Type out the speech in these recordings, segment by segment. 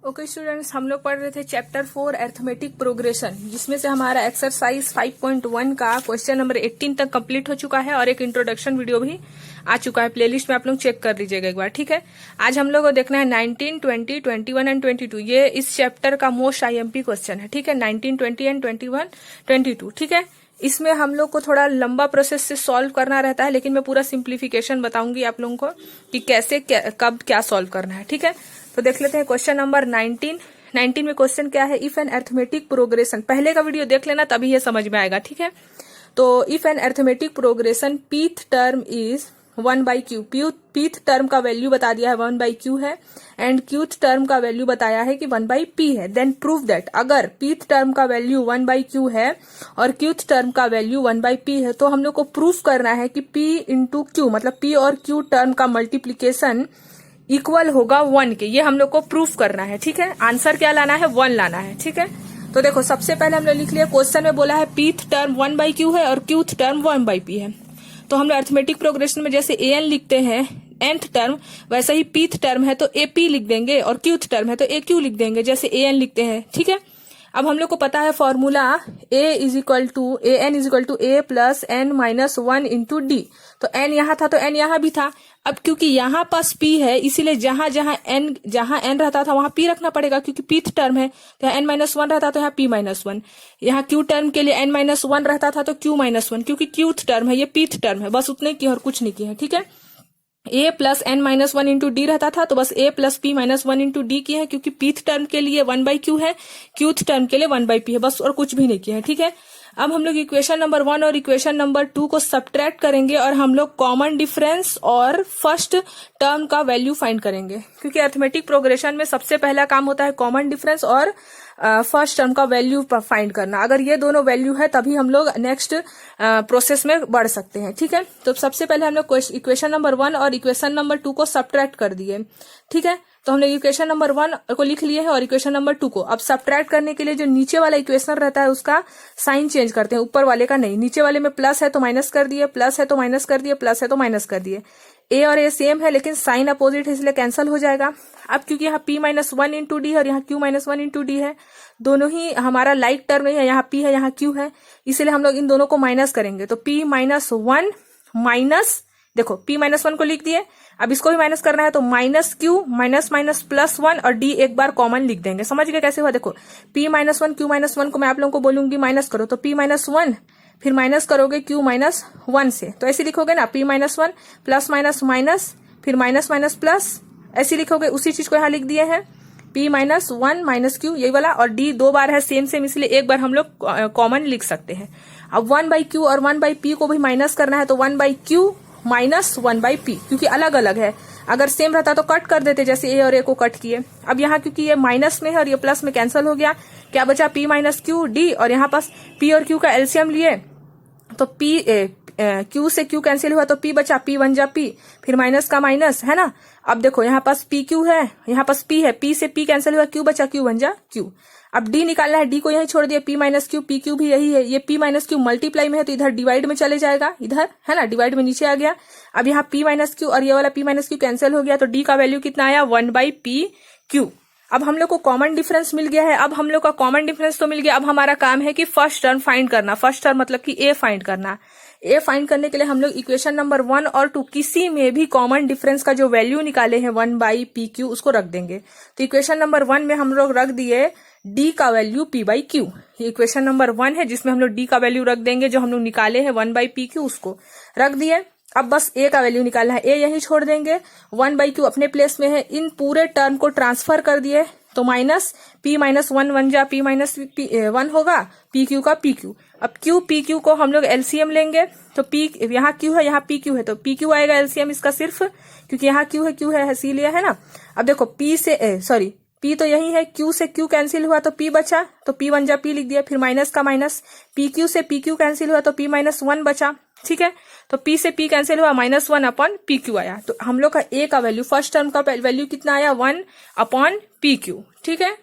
Okay students, हम लोग पढ़ रहे थे चैप्टर 4 अरिथमेटिक प्रोग्रेशन, जिसमें से हमारा एक्सरसाइज 5.1 का क्वेश्चन नंबर 18 तक कंप्लीट हो चुका है और एक इंट्रोडक्शन वीडियो भी आ चुका है। प्लेलिस्ट में आप लोग चेक कर लीजिएगा एक बार, ठीक है। आज हम लोग को देखना है 19, 20, 21 एंड 22। ये इस चैप्टर का मोस्ट आईएमपी क्वेश्चन है, ठीक है। 19, 20 एंड 21, 22, ठीक है। इसमें हम लोग को थोड़ा लंबा प्रोसेस से सॉल्व करना रहता है, लेकिन मैं पूरा सिंप्लीफिकेशन बताऊंगी आप लोगों को कि कैसे कब क्या सॉल्व करना है, ठीक है। तो देख लेते हैं क्वेश्चन नंबर 19 में क्वेश्चन क्या है। इफ एन अरिथमेटिक प्रोग्रेशन, पहले का वीडियो देख लेना तभी ये समझ में आएगा, ठीक है। तो if an arithmetic progression pth term is 1/q, pth term का वैल्यू बता दिया है 1/q है एंड क्यूथ टर्म का वैल्यू बताया है कि 1/p है। देन प्रूव दैट, अगर पीथ टर्म का वैल्यू 1/q है और क्यूथ टर्म का वैल्यू 1/p है तो हम लोग को प्रूफ करना है कि p इंटू क्यू, मतलब p और q टर्म का मल्टीप्लीकेशन इक्वल होगा 1 के। ये हम लोग को प्रूफ करना है, ठीक है। आंसर क्या लाना है, 1 लाना है, ठीक है। तो देखो, सबसे पहले हम लोग लिख लिया, क्वेश्चन में बोला है पीथ टर्म 1/q है और क्यूथ टर्म 1/p है। तो हम लोग अरिथमेटिक प्रोग्रेशन में जैसे an लिखते हैं nth टर्म, वैसे ही पीथ टर्म है तो ap लिख देंगे और क्यूथ टर्म है तो aq लिख देंगे, जैसे an लिखते हैं, ठीक है। अब हम लोग को पता है formula an is equal to a plus n minus 1 into D. तो n यहाँ था तो n यहाँ भी था। अब क्योंकि यहाँ पास p है, इसीलिए जहां जहां n रहता था वहां p रखना पड़ेगा, क्योंकि पीथ टर्म है तो n माइनस 1 रहता तो यहाँ p माइनस 1। यहाँ q टर्म के लिए n माइनस 1 रहता था तो q माइनस 1, क्योंकि क्यूथ टर्म है, ये पीथ टर्म है। बस उतने की और कुछ नहीं की है, ठीक है। a plus n minus 1 into D रहता था तो बस a plus p minus 1 into D की है, क्योंकि पीथ टर्म के लिए 1/q है, क्यूथ टर्म के लिए 1/p है, बस और कुछ भी नहीं किया है, ठीक है। अब हम लोग इक्वेशन नंबर 1 और इक्वेशन नंबर 2 को सब्ट्रैक्ट करेंगे और हम लोग कॉमन डिफरेंस और फर्स्ट टर्म का वैल्यू फाइंड करेंगे, क्योंकि अरिथमेटिक प्रोग्रेशन में सबसे पहला काम होता है कॉमन डिफरेंस और फर्स्ट टर्म का वैल्यू फाइंड करना। अगर ये दोनों वैल्यू है तभी हम लोग नेक्स्ट प्रोसेस में बढ़ सकते हैं, ठीक है। तो सबसे पहले हम लोग इक्वेशन नंबर 1 और इक्वेशन नंबर 2 को सब्ट्रैक्ट कर दिए, ठीक है। तो हम लोग इक्वेशन नंबर 1 को लिख लिए हैं और इक्वेशन नंबर 2 को। अब सब्ट्रैक्ट करने के लिए जो नीचे वाला इक्वेशन रहता है उसका साइन चेंज करते हैं, ऊपर वाले का नहीं। नीचे वाले में प्लस है तो माइनस कर दिए, प्लस है तो माइनस कर दिए, प्लस है तो माइनस कर दिए। a और a सेम है लेकिन साइन अपोजिट है, इसलिए कैंसिल हो जाएगा। अब क्योंकि यहाँ p माइनस 1 इंटू डी है और यहाँ q माइनस 1 इंटू डी है, दोनों ही हमारा लाइक टर्म नहीं है, यहाँ p है यहाँ q है, इसलिए हम लोग इन दोनों को माइनस करेंगे। तो p माइनस 1 माइनस, देखो p माइनस 1 को लिख दिए, अब इसको भी माइनस करना है तो minus q minus minus plus 1 और d एक बार कॉमन लिख देंगे। समझ गए कैसे हुआ? देखो, p माइनस 1 q माइनस 1 को मैं आप लोगों को बोलूंगी माइनस करो, तो p माइनस 1 फिर माइनस करोगे q माइनस 1 से, तो ऐसे लिखोगे ना, p minus 1 plus minus minus फिर माइनस माइनस प्लस, ऐसे लिखोगे। उसी चीज को यहाँ लिख दिए हैं, p माइनस 1 माइनस q यही वाला, और d 2 बार है सेम सेम, इसलिए एक बार हम लोग कॉमन लिख सकते हैं। अब 1/q और 1/p को भी माइनस करना है तो 1/q माइनस 1/p, क्योंकि अलग अलग है। अगर सेम रहता तो कट कर देते, जैसे a और a को कट किए। अब यहाँ क्योंकि ये माइनस में है और ये प्लस में कैंसिल हो गया, क्या बचा, p माइनस q d, और यहाँ पास p और q का एलसीएम लिए तो q से q कैंसिल हुआ तो p बचा, p बन जा p, फिर माइनस का माइनस है ना। अब देखो यहाँ पास pq है, यहाँ पास p है, p से p कैंसिल हुआ, q बचा, q बन जा q। अब d निकालना है, d को यही छोड़ दिया, p minus q, p q भी यही है, ये p माइनस q मल्टीप्लाई में है तो इधर डिवाइड में चले जाएगा, इधर है ना, डिवाइड में नीचे आ गया। अब यहाँ p माइनस q और ये वाला p माइनस q कैंसिल हो गया तो d का वैल्यू कितना आया, 1/pq। अब हम लोग को कॉमन डिफरेंस मिल गया है। अब हम लोग का कॉमन डिफरेंस तो मिल गया, अब हमारा काम है कि फर्स्ट टर्म फाइंड करना। फर्स्ट टर्म मतलब कि a फाइंड करना। a फाइंड करने के लिए हम लोग इक्वेशन नंबर 1 और 2 किसी में भी कॉमन डिफरेंस का जो वैल्यू निकाले हैं 1/pq उसको रख देंगे। तो इक्वेशन नंबर 1 में हम लोग रख दिए d का वैल्यू p/q। ये इक्वेशन नंबर 1 है जिसमें हम लोग d का वैल्यू रख देंगे, जो हम लोग निकाले हैं 1/pq उसको रख दिए। अब बस a का वैल्यू निकालना है, a यही छोड़ देंगे, 1/q अपने प्लेस में है। इन पूरे टर्म को ट्रांसफर कर दिए तो माइनस p माइनस 1 बन जा, p माइनस 1 होगा, pq का pq। अब q pq को हम लोग एलसीएम लेंगे तो p यहाँ q है यहाँ pq है तो pq आएगा एलसीएम इसका सिर्फ, क्योंकि यहाँ q है इसीलिए, है ना। अब देखो p तो यही है, q से q कैंसिल हुआ तो p बचा, तो p बन जा p लिख दिया, फिर माइनस का माइनस, pq से pq कैंसिल हुआ तो p माइनस 1 बचा, ठीक है। तो p से p कैंसिल हुआ, माइनस 1 अपॉन pq आया। तो हम लोग का a का वैल्यू, फर्स्ट टर्म का वैल्यू कितना आया, 1 अपॉन pq, ठीक है।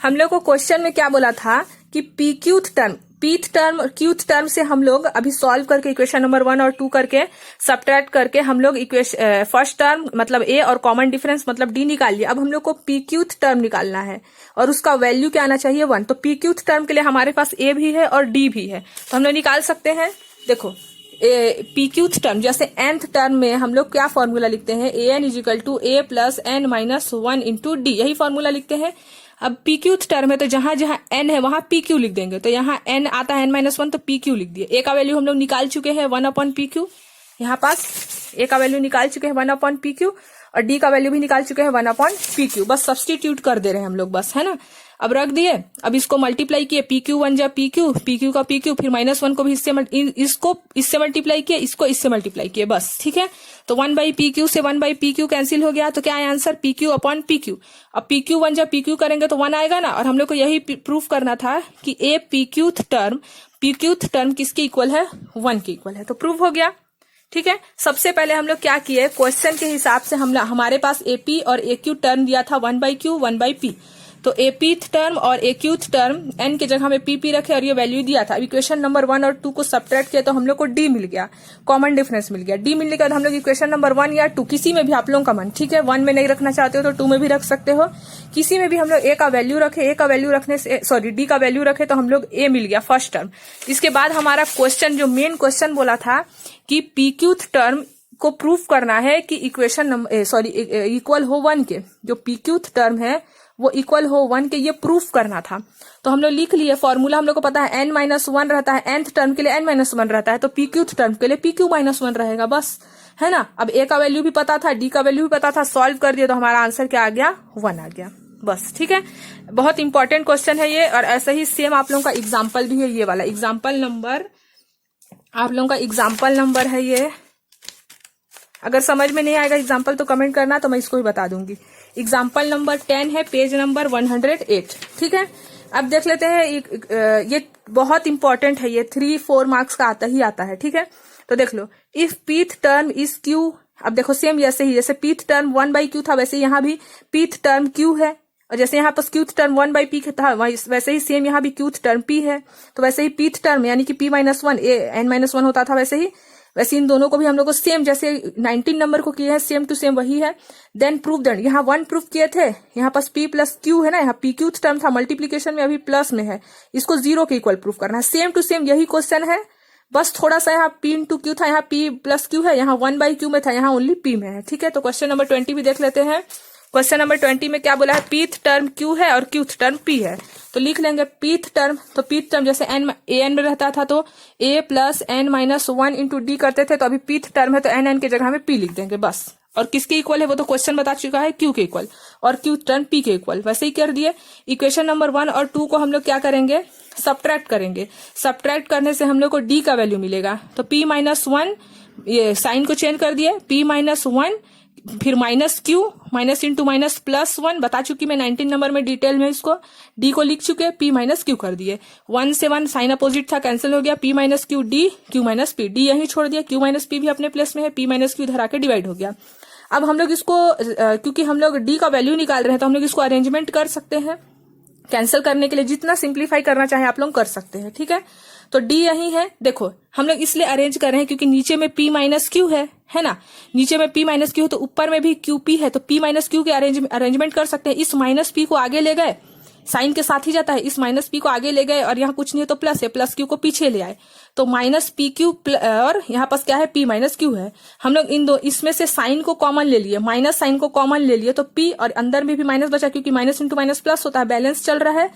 हम लोग को क्वेश्चन में क्या बोला था कि pqth टर्म, पीथ टर्म और क्यूथ टर्म से हम लोग अभी सॉल्व करके इक्वेशन नंबर 1 और 2 करके सब्ट्रैक्ट करके हम लोग इक्वेशन फर्स्ट टर्म मतलब ए और कॉमन डिफरेंस मतलब डी निकाल लिया। अब हम लोग को पी क्यूथ टर्म निकालना है और उसका वैल्यू क्या आना चाहिए 1। तो पी क्यूथ टर्म के लिए हमारे पास ए भी है और डी भी है, तो हम लोग निकाल सकते हैं। देखो पी क्यूथ टर्म जैसे nth टर्म में हम लोग क्या फॉर्मूला लिखते हैं, A N equal to A plus N minus 1 into D, यही फॉर्मूला लिखते हैं। अब पी क्यूथ टर्म है तो जहां जहां n है वहां पी क्यू लिख देंगे, तो यहाँ n आता है n-1 तो पी क्यू लिख दिए। ए का वैल्यू हम लोग निकाल चुके हैं 1 अपॉन पी क्यू, यहाँ पास ए का वैल्यू निकाल चुके हैं 1 अपॉन पी क्यू और डी का वैल्यू भी निकाल चुके हैं 1 अपॉन पी क्यू। बस सब्सटीट्यूट कर दे रहे हैं हम लोग, बस, है ना। अब रख दिए, अब इसको मल्टीप्लाई किए, पी क्यू 1 जा पी क्यू का पी क्यू, फिर -1 को भी इसको इससे मल्टीप्लाई किए, इसको इससे मल्टीप्लाई किए, बस, ठीक है। तो 1 बाई पी क्यू से 1 बाई पी क्यू कैंसिल हो गया, तो क्या है answer, P Q upon P Q. अब पी क्यू 1 जा पी क्यू करेंगे तो 1 आएगा ना, और हम लोग को यही प्रूफ करना था कि ए पी क्यूथ टर्म किसके इक्वल है, 1 के इक्वल है, तो प्रूफ हो गया, ठीक है। सबसे पहले हम लोग क्या किए, क्वेश्चन के हिसाब से हमारे पास एपी और एक्यू टर्म दिया था 1 बाई क्यू 1 बाई पी, तो एपीथ टर्म और एक्यूथ टर्म एन के जगह में पी रखे और ये वैल्यू दिया था। इक्वेशन नंबर 1 और 2 को सब्ट्रैक्ट किया तो हम लोग को डी मिल गया, कॉमन डिफरेंस मिल गया। डी मिलने के बाद हम लोग इक्वेशन नंबर 1 या 2 किसी में भी आप लोगों का मन, ठीक है, 1 में नहीं रखना चाहते हो तो 2 में भी रख सकते हो, किसी में भी हम लोग ए का वैल्यू रखे, ए का वैल्यू रखने से सॉरी डी का वैल्यू रखे तो हम लोग ए मिल गया फर्स्ट टर्म। इसके बाद हमारा क्वेश्चन जो मेन क्वेश्चन बोला था कि पी क्यूथ टर्म को प्रूफ करना है कि इक्वेशन नंबर इक्वल हो 1 के, जो पी क्यूथ टर्म है वो इक्वल हो 1 के, ये प्रूफ करना था। तो हम लोग लिख लिए फॉर्मूला, हम लोग को पता है n-1 रहता है, nth टर्म के लिए n-1 रहता है, तो पी क्यूथ टर्म के लिए पी क्यू -1 रहेगा, बस, है ना। अब ए का वैल्यू भी पता था, डी का वैल्यू भी पता था, सॉल्व कर दिया तो हमारा आंसर क्या आ गया, 1 आ गया, बस, ठीक है। बहुत इंपॉर्टेंट क्वेश्चन है ये, और ऐसा ही सेम आप लोगों का एग्जाम्पल भी है, ये वाला एग्जाम्पल नंबर आप लोगों का एग्जाम्पल नंबर है ये। अगर समझ में नहीं आएगा एग्जाम्पल तो कमेंट करना, तो मैं इसको भी बता दूंगी। एग्जाम्पल नंबर 10 है, पेज नंबर 108, ठीक है। अब देख लेते हैं, ये बहुत इंपॉर्टेंट है, ये 3-4 मार्क्स का आता है, ठीक है। तो देख लो, if pth term is Q, अब देखो सेम जैसे पीथ टर्म 1 बाई क्यू था वैसे यहाँ भी पीथ टर्म क्यू है, और जैसे यहाँ पर क्यूथ टर्म 1 बाई पी था वैसे ही सेम यहाँ भी क्यूथ टर्म पी है, तो वैसे ही पीथ टर्म यानी कि p-1 n-1 होता था, वैसे इन दोनों को भी हम लोग को सेम जैसे 19 नंबर को किए हैं सेम टू सेम वही है। देन प्रूफ देन, यहाँ 1 प्रूफ किए थे, यहाँ पास p प्लस क्यू है ना, यहाँ p क्यूथ टर्म था मल्टीप्लीकेशन में, अभी प्लस में है, इसको 0 के इक्वल प्रूफ करना है। सेम टू सेम यही क्वेश्चन है, बस थोड़ा सा यहाँ p इंटू क्यू था, यहाँ p प्लस क्यू है, यहाँ 1 बाई क्यू में था, यहाँ ओनली p में है, ठीक है। तो क्वेश्चन नंबर 20 भी देख लेते हैं। क्वेश्चन नंबर 20 में क्या बोला है, पीथ टर्म क्यू है और क्यूथ टर्म p है, तो लिख लेंगे पीथ टर्म, तो पीथ टर्म जैसे एन में रहता था तो a plus n-1 into D करते थे, तो अभी पीथ टर्म है तो n के जगह में p लिख देंगे, बस। और किसके इक्वल है वो तो क्वेश्चन बता चुका है, q के इक्वल, और क्यू टर्म p के इक्वल, वैसे ही कर दिए। इक्वेशन नंबर 1 और 2 को हम लोग क्या करेंगे, सब्ट्रैक्ट करेंगे। सब्ट्रैक्ट करने से हम लोग को d का वैल्यू मिलेगा, तो p-1, ये साइन को चेंज कर दिए, p-1 फिर minus Q, minus into minus plus 1, बता चुकी मैं 19 नंबर में डिटेल में, इसको डी को लिख चुके, p माइनस क्यू कर दिए, 1 से 1 साइन अपोजिट था, कैंसिल हो गया, p minus Q D, q minus P, D यहीं छोड़ दिया, q माइनस पी भी अपने प्लेस में है, p माइनस क्यू इधर आके डिवाइड हो गया। अब हम लोग इसको क्योंकि हम लोग d का वैल्यू निकाल रहे हैं तो हम लोग इसको अरेंजमेंट कर सकते हैं, कैंसिल करने के लिए जितना सिंप्लीफाई करना चाहे आप लोग कर सकते हैं, ठीक है। तो d यही है, देखो हम लोग इसलिए अरेंज कर रहे हैं क्योंकि नीचे में p माइनस क्यू है ना, नीचे में p माइनस क्यू तो ऊपर में भी QP है, तो p माइनस क्यू के अरेंजमेंट कर सकते हैं। इस माइनस p को आगे ले गए, साइन के साथ ही जाता है, इस माइनस p को आगे ले गए और यहाँ कुछ नहीं है तो प्लस है, प्लस q को पीछे ले आए, तो माइनस पी क्यू और यहाँ पास क्या है p माइनस क्यू है। हम लोग इन दो इसमें से साइन को कॉमन ले लिए, माइनस साइन को कॉमन ले लिए, तो p और अंदर में भी माइनस बचा, क्योंकि माइनस इंटू माइनस प्लस होता है, बैलेंस चल रहा है,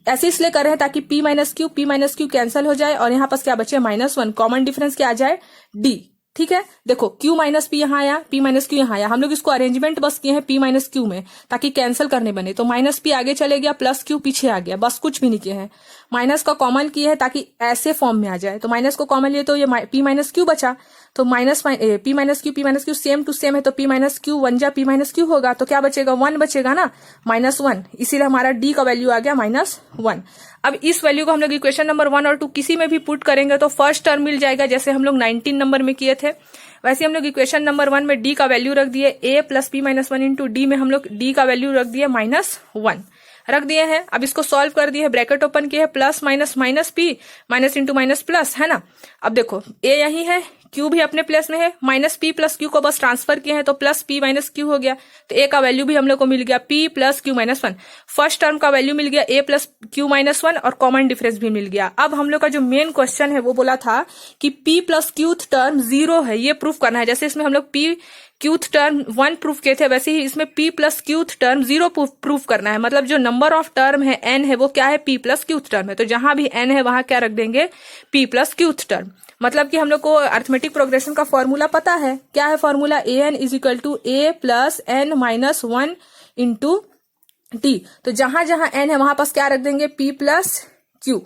ऐसे इसलिए कर रहे हैं ताकि p माइनस क्यू कैंसिल हो जाए और यहाँ पास क्या बचे -1, कॉमन डिफरेंस क्या आ जाए d, ठीक है। देखो q माइनस पी यहाँ आया, p माइनस क्यू यहाँ आया, हम लोग इसको अरेंजमेंट बस किए हैं p माइनस क्यू में ताकि कैंसिल करने बने, तो माइनस p आगे चले गया, प्लस q पीछे आ गया, बस कुछ भी नहीं किए हैं। माइनस का कॉमन किए हैं ताकि ऐसे फॉर्म में आ जाए, तो माइनस को कॉमन लिए तो ये p माइनस क्यू बचा, तो p minus Q same to same है, तो p माइनस क्यू 1 जा p माइनस क्यू होगा, तो क्या बचेगा 1 बचेगा ना, -1, इसीलिए हमारा d का वैल्यू आ गया -1। अब इस वैल्यू को हम लोग इक्वेशन नंबर 1 और 2 किसी में भी पुट करेंगे तो फर्स्ट टर्म मिल जाएगा, जैसे हम लोग 19 नंबर में किए थे वैसे हम लोग इक्वेशन नंबर 1 में d का वैल्यू रख दिए, a plus p-1 into D में हम लोग d का वैल्यू रख दिए -1, रख दिए हैं। अब इसको सॉल्व कर दिए, ब्रैकेट ओपन किए, plus minus minus P, minus into minus plus, है ना। अब देखो ए यही है, क्यू भी अपने प्लेस में है, माइनस पी प्लस क्यू को बस ट्रांसफर किए हैं तो प्लस पी माइनस क्यू हो गया। तो ए का वैल्यू भी हम लोग को मिल गया P plus Q minus one. First term का वैल्यू मिल गया ए प्लस क्यू माइनस वन और कॉमन डिफरेंस भी मिल गया। अब हम लोग का जो मेन क्वेश्चन है वो बोला था कि पी प्लस क्यूथ टर्म 0 है, ये प्रूफ करना है। जैसे इसमें हम लोग पी क्यूथ टर्म 1 प्रूफ किए थे, वैसे ही इसमें p प्लस क्यूथ टर्म 0 प्रूफ करना है। मतलब जो नंबर ऑफ टर्म है n है वो क्या है, p प्लस क्यूथ टर्म है। तो जहां भी n है वहां क्या रख देंगे, p प्लस क्यूथ टर्म। मतलब कि हम लोग को अर्थमेटिक प्रोग्रेशन का फॉर्मूला पता है, क्या है formula, an is equal to a plus n minus 1 into T. तो जहां जहां n है वहां पास क्या रख देंगे, p प्लस क्यू,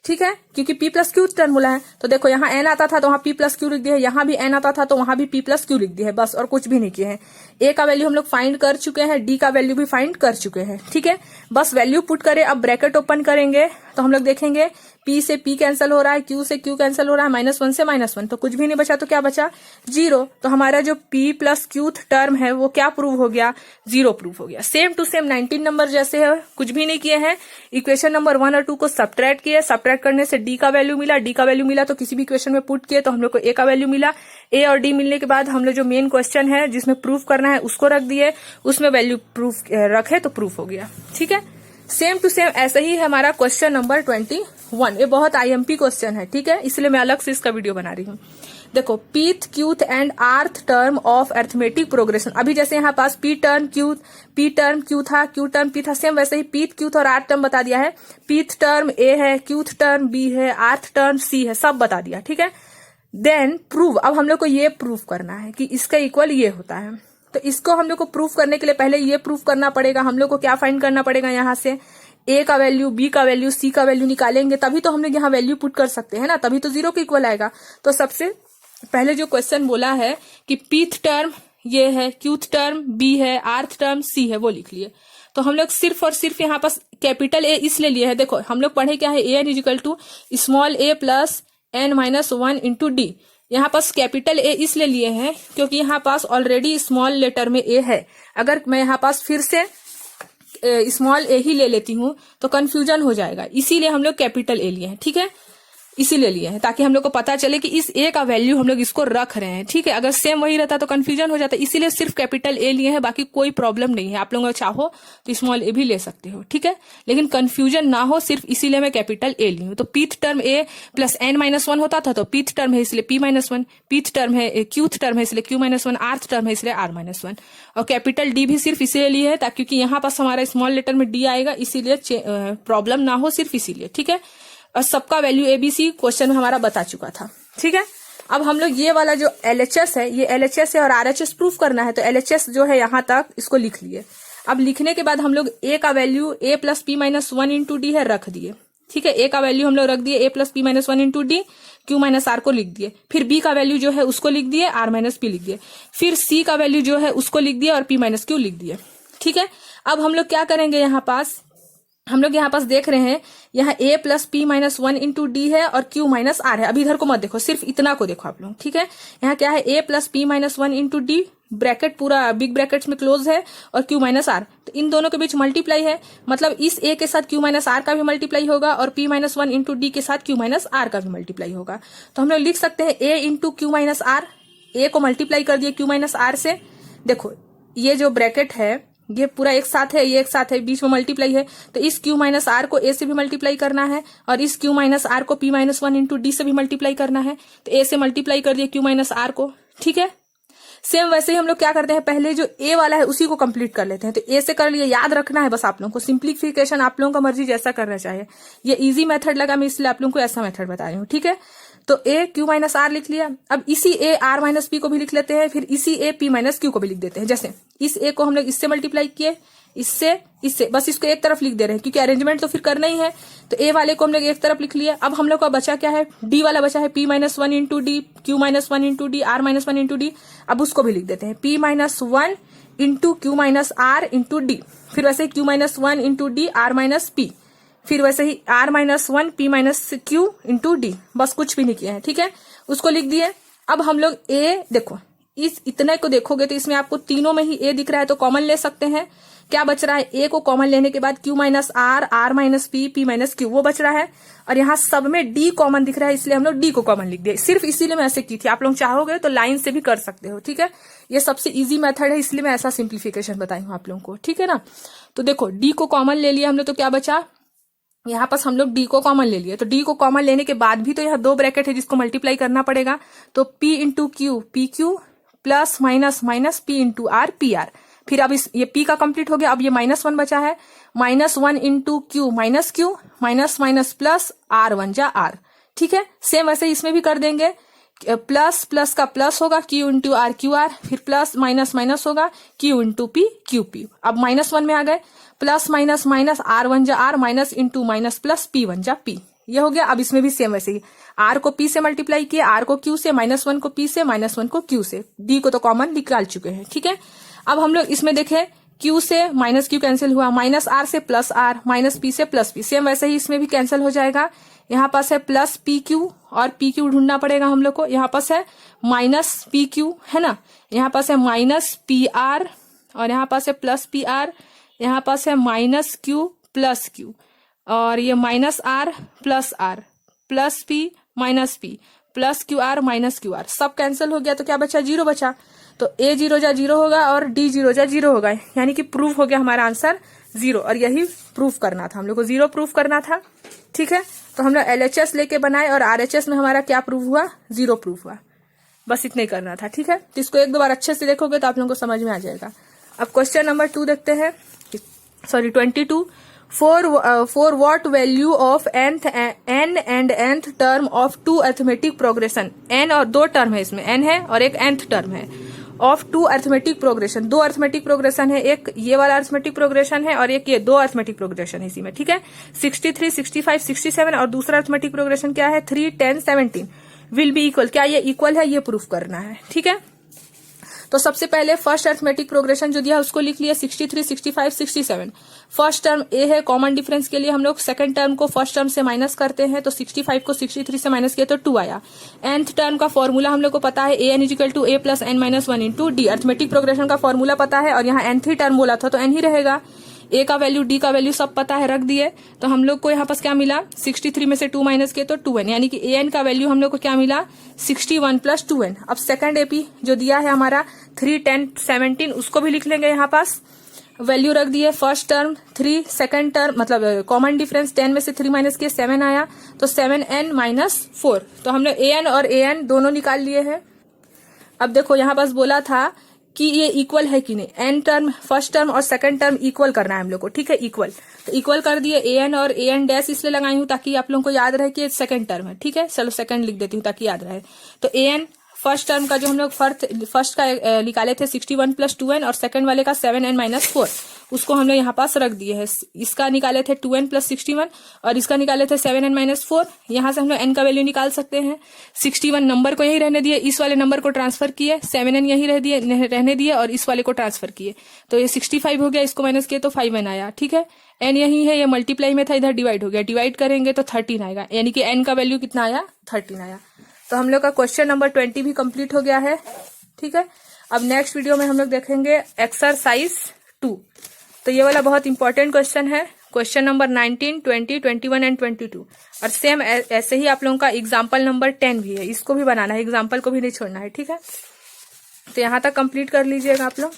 ठीक है, क्योंकि p प्लस क्यू टर्म बोला है। तो देखो यहाँ n आता था तो वहां p प्लस क्यू लिख दिया है, यहाँ भी n आता था तो वहां भी p प्लस क्यू लिख दिया है, बस और कुछ भी नहीं किए हैं। a का वैल्यू हम लोग फाइंड कर चुके हैं, d का वैल्यू भी फाइंड कर चुके हैं, ठीक है। बस वैल्यू पुट करें, अब ब्रैकेट ओपन करेंगे तो हम लोग देखेंगे p से p कैंसिल हो रहा है, q से q कैंसिल हो रहा है, -1 से -1, तो कुछ भी नहीं बचा, तो क्या बचा, 0। तो हमारा जो p प्लस क्यूथ टर्म है वो क्या प्रूव हो गया, 0 प्रूव हो गया। सेम टू सेम 19 नंबर जैसे है, कुछ भी नहीं किए हैं। इक्वेशन नंबर 1 और 2 को सब्ट्रैक्ट किए, सब्ट्रैक्ट करने से d का वैल्यू मिला, d का वैल्यू मिला तो किसी भी इक्वेशन में पुट किए तो हम लोग को a का वैल्यू मिला। a और d मिलने के बाद हम लोग जो मेन क्वेश्चन है जिसमें प्रूफ करना है उसको रख दिए, उसमें वैल्यू प्रूफ रखे तो प्रूफ हो गया, ठीक है। सेम टू सेम ऐसा ही है हमारा क्वेश्चन नंबर 21। ये बहुत आईएमपी क्वेश्चन है, ठीक है, इसलिए मैं अलग से इसका वीडियो बना रही हूँ। देखो पीथ क्यूथ एंड आर्थ टर्म ऑफ अर्थमेटिक प्रोग्रेशन। अभी जैसे यहाँ पास पी टर्म क्यू था, क्यू टर्म पी था, सेम वैसे ही पीथ क्यूथ और आर्थ टर्म बता दिया है। पीथ टर्म ए है, क्यूथ टर्म बी है, आर्थ टर्म सी है, सब बता दिया, ठीक है। देन प्रूव, अब हम लोग को ये प्रूफ करना है कि इसका इक्वल ये होता है। तो इसको हम लोग को प्रूफ करने के लिए पहले ये प्रूफ करना पड़ेगा, हम लोग को क्या फाइंड करना पड़ेगा, यहाँ से a का वैल्यू, b का वैल्यू, c का वैल्यू निकालेंगे तभी तो हम लोग यहाँ वैल्यू पुट कर सकते हैं ना, तभी तो 0 के इक्वल आएगा। तो सबसे पहले जो क्वेश्चन बोला है कि पीथ टर्म ये है, क्यूथ टर्म b है, आर्थ टर्म c है, वो लिख लिए। तो हम लोग सिर्फ और सिर्फ यहाँ पास कैपिटल A इसलिए लिए है, देखो हम लोग पढ़े क्या है, an is equal to small a plus n minus 1 into D. यहाँ पास कैपिटल A इसलिए लिए हैं क्योंकि यहाँ पास ऑलरेडी स्मॉल लेटर में A है। अगर मैं यहाँ पास फिर से स्मॉल a ही ले लेती हूँ तो कंफ्यूजन हो जाएगा, इसीलिए हम लोग कैपिटल A लिए हैं, ठीक है, इसीलिए लिए हैं ताकि हम लोग को पता चले कि इस a का वैल्यू हम लोग इसको रख रहे हैं, ठीक है। अगर सेम वही रहता तो कंफ्यूजन हो जाता, इसीलिए सिर्फ कैपिटल A लिए हैं, बाकी कोई प्रॉब्लम नहीं है। आप लोग अगर चाहो तो स्मॉल a भी ले सकते हो, ठीक है, लेकिन कंफ्यूजन ना हो सिर्फ इसीलिए मैं कैपिटल A ली हूँ। तो pith term a plus n-1 होता था तो पीथ टर्म है इसलिए p-1, पीथ टर्म है, क्यूथ टर्म है इसलिए q-1, आर्थ टर्म है इसलिए r-1, और कैपिटल D भी सिर्फ इसीलिए लिए है ताकि क्योंकि यहाँ पास हमारा स्मॉल लेटर में D आएगा, इसीलिए प्रॉब्लम ना हो, सिर्फ इसीलिए, ठीक है। और सबका वैल्यू ABC क्वेश्चन में हमारा बता चुका था, ठीक है। अब हम लोग ये वाला जो LHS है, ये LHS है और RHS प्रूफ करना है, तो LHS जो है यहाँ तक इसको लिख लिए। अब लिखने के बाद हम लोग A का value a plus p-1 into D है, रख दिए, ठीक है। A का वैल्यू हम लोग रख दिए a plus p-1 into D, q minus R को लिख दिए। फिर B का वैल्यू जो है उसको लिख दिए, r माइनस पी लिख दिए। फिर C का वैल्यू जो है उसको लिख दिए और p माइनस क्यू लिख दिए, ठीक है। अब हम लोग क्या करेंगे, यहाँ पास हम लोग यहाँ पास देख रहे हैं, यहाँ a plus p-1 into D है और q माइनस आर है। अभी इधर को मत देखो, सिर्फ इतना को देखो आप लोग, ठीक है। यहाँ क्या है, a plus p-1 into D, bracket पूरा बिग ब्रैकेट्स में क्लोज है, और q माइनस आर, तो इन दोनों के बीच मल्टीप्लाई है, मतलब इस a के साथ q माइनस आर का भी मल्टीप्लाई होगा और p-1 इंटू डी के साथ q माइनस आर का भी मल्टीप्लाई होगा। तो हम लोग लिख सकते हैं a into q minus R, a को मल्टीप्लाई कर दिए q माइनस आर से। देखो ये जो ब्रैकेट है ये पूरा एक साथ है, ये एक साथ है, बीच में मल्टीप्लाई है, तो इस q माइनस आर को a से भी मल्टीप्लाई करना है और इस q माइनस आर को p-1 इंटू डी से भी मल्टीप्लाई करना है। तो a से मल्टीप्लाई कर दिए q माइनस आर को, ठीक है। सेम वैसे ही हम लोग क्या करते हैं, पहले जो a वाला है उसी को कंप्लीट कर लेते हैं। तो a से कर लिए, याद रखना है बस आप लोगों को, सिंप्लीफिकेशन आप लोगों का मर्जी जैसा करना चाहिए। ये इजी मेथड लगा, मैं इसलिए आप लोगों को ऐसा मेथड बता रही हूँ, ठीक है। तो a q माइनस आर लिख लिया। अब इसी a r माइनस पी को भी लिख लेते हैं, फिर इसी a p माइनस क्यू को भी लिख देते हैं। जैसे इस a को हम लोग इससे मल्टीप्लाई किए, इससे बस इसको एक तरफ लिख दे रहे हैं क्योंकि अरेंजमेंट तो फिर करना ही है। तो a वाले को हम लोग एक तरफ लिख लिया। अब हम लोग का बचा क्या है, d वाला बचा है p-1 into D, q-1 into D, r-1 into D. अब उसको भी लिख देते हैं p-1 into q minus R into D, फिर वैसे q-1 इंटू डी, r-p, फिर वैसे ही r-1 p-q इंटू डी, बस कुछ भी नहीं किया है, ठीक है, उसको लिख दिए। अब हम लोग a, देखो इस इतने को देखोगे तो इसमें आपको तीनों में ही a दिख रहा है तो कॉमन ले सकते हैं, क्या बच रहा है, ए को कॉमन लेने के बाद Q minus R, R minus P, P minus Q, वो बच रहा है। और यहाँ सब में डी कॉमन दिख रहा है, इसलिए हम लोग डी को कॉमन लिख दिए। सिर्फ इसीलिए मैं ऐसे की थी, आप लोग चाहोगे तो लाइन से भी कर सकते हो, ठीक है। ये सबसे इजी मेथड है, इसलिए मैं ऐसा सिंप्लीफिकेशन बताई हूँ आप लोगों को, ठीक है ना। तो देखो डी को कॉमन ले लिया हमने, तो क्या बचा, यहाँ पास हम लोग डी को कॉमन ले लिए। तो डी को कॉमन लेने के बाद भी तो यहाँ दो ब्रैकेट है जिसको मल्टीप्लाई करना पड़ेगा। तो P into Q, P Q, plus minus minus P into R, P R. फिर अब ये p का कंप्लीट हो गया, अब ये -1 बचा है, -1 into Q, minus minus plus R, one जा आर, ठीक है। सेम वैसे इसमें भी कर देंगे, प्लस प्लस का प्लस होगा, Q into R, Q R, फिर प्लस माइनस माइनस होगा, Q into P, Q P. अब -1 में आ गए, plus minus minus R one जा R, minus into minus plus P one जा पी, ये हो गया। अब इसमें भी सेम वैसे ही, आर को पी से मल्टीप्लाई किए, आर को क्यू से, -1 को पी से, -1 को क्यू से, डी को तो कॉमन निकाल चुके हैं, ठीक है। अब हम लोग इसमें देखें, क्यू से माइनस क्यू कैंसिल हुआ, माइनस आर से प्लस आर, माइनस पी से प्लस पी, सेम वैसे ही इसमें भी कैंसिल हो जाएगा। यहाँ पास है प्लस पी क्यू, और पी क्यू ढूंढना पड़ेगा हम लोग को। यहाँ पास है माइनस पी क्यू, है ना, यहाँ पास है माइनस पी आर, और यहाँ पास है प्लस पी आर, यहाँ पास है माइनस क्यू प्लस क्यू, और ये minus R, plus P minus P, plus Q R minus Q R, सब कैंसिल हो गया। तो क्या बचा, 0 बचा। तो ए 0 जा 0 होगा और डी 0 जा 0 होगा, यानी कि प्रूफ हो गया हमारा आंसर 0। और यही प्रूफ करना था हम लोग को, 0 प्रूफ करना था, ठीक है। तो हम लोग LHS लेके बनाए और RHS में हमारा क्या प्रूफ हुआ, 0 प्रूफ हुआ। बस इतना ही करना था, ठीक है। तो इसको एक दो बार अच्छे से देखोगे तो आप लोगों को समझ में आ जाएगा। अब क्वेश्चन नंबर 2 देखते हैं, sorry 22। For what value of n and nth term of two arithmetic progression, n और दो टर्म है इसमें, n है और एक nth टर्म है, ऑफ टू अर्थमेटिक प्रोग्रेशन, दो अर्थमेटिक प्रोग्रेशन है, एक ये वाला अर्थमेटिक प्रोग्रेशन है और एक ये, दो अर्थमेटिक प्रोग्रेशन है इसी में, ठीक है। 63, 65, 67 और दूसरा अर्थमेटिक प्रोग्रेशन क्या है, 3, 10, 17 विल बी इक्वल, क्या ये इक्वल है, ये प्रूफ करना है, ठीक है। तो सबसे पहले फर्स्ट अर्थमेटिक प्रोग्रेशन जो दिया उसको लिख लिया, 63, 65, 67। फर्स्ट टर्म ए है, कॉमन डिफरेंस के लिए हम लोग सेकंड टर्म को फर्स्ट टर्म से माइनस करते हैं, तो 65 को 63 से माइनस किया तो 2 आया। nth टर्म का फॉर्मूला हम लोग को पता है, an is equal to a plus n minus 1 into D, arithmetic progression का फॉर्मूला पता है, और यहाँ nth टर्म बोला था तो n ही रहेगा। ए का वैल्यू, डी का वैल्यू सब पता है, रख दिए। तो हम लोग को यहाँ पास क्या मिला, 63 में से 2 माइनस किए तो 2n, यानी कि an का वैल्यू हम लोग को क्या मिला, 61 प्लस 2n। अब सेकंड एपी जो दिया है हमारा 3, 10, 17, उसको भी लिख लेंगे, यहाँ पास वैल्यू रख दिए। फर्स्ट टर्म 3, सेकंड टर्म मतलब कॉमन डिफरेंस 10 में से 3 माइनस किए 7 आया, तो 7n माइनस 4। तो हमने an और an दोनों निकाल लिए हैं। अब देखो यहाँ पास बोला था कि ये इक्वल है कि नहीं, एन टर्म, फर्स्ट टर्म और सेकंड टर्म इक्वल करना है हम लोग को, ठीक है, इक्वल। तो इक्वल कर दिए, an और an डैश इसलिए लगाई हूं ताकि आप लोगों को याद रहे कि सेकंड टर्म है, ठीक है। चलो सेकंड लिख देती हूँ ताकि याद रहे। तो an फर्स्ट टर्म का जो हम लोग फर्स्ट का निकाले थे 61 प्लस 2n, और सेकंड वाले का 7n माइनस 4, उसको हम लोग यहाँ पास रख दिए है। इसका निकाले थे 2n प्लस 61 और इसका निकाले थे 7n माइनस 4। यहाँ से हम लोग n का वैल्यू निकाल सकते हैं। 61 नंबर को यही रहने दिए, इस वाले नंबर को ट्रांसफर किए, 7n यही रहने दिए और इस वाले को ट्रांसफर किए, तो ये 65 हो गया, इसको माइनस किए तो 5n आया, ठीक है। n यही है, ये मल्टीप्लाई में था, इधर डिवाइड हो गया, डिवाइड करेंगे तो 13 आएगा, यानी कि n का वैल्यू कितना आया, 13 आया। तो हम लोग का क्वेश्चन नंबर 20 भी कंप्लीट हो गया है, ठीक है। अब नेक्स्ट वीडियो में हम लोग देखेंगे एक्सरसाइज 2। तो ये वाला बहुत इंपॉर्टेंट क्वेश्चन है, क्वेश्चन नंबर 19, 20, 21 एंड 22। और सेम ऐसे ही आप लोगों का एग्जाम्पल नंबर 10 भी है, इसको भी बनाना है, एग्जाम्पल को भी नहीं छोड़ना है, ठीक है। तो यहाँ तक कंप्लीट कर लीजिएगा आप लोग।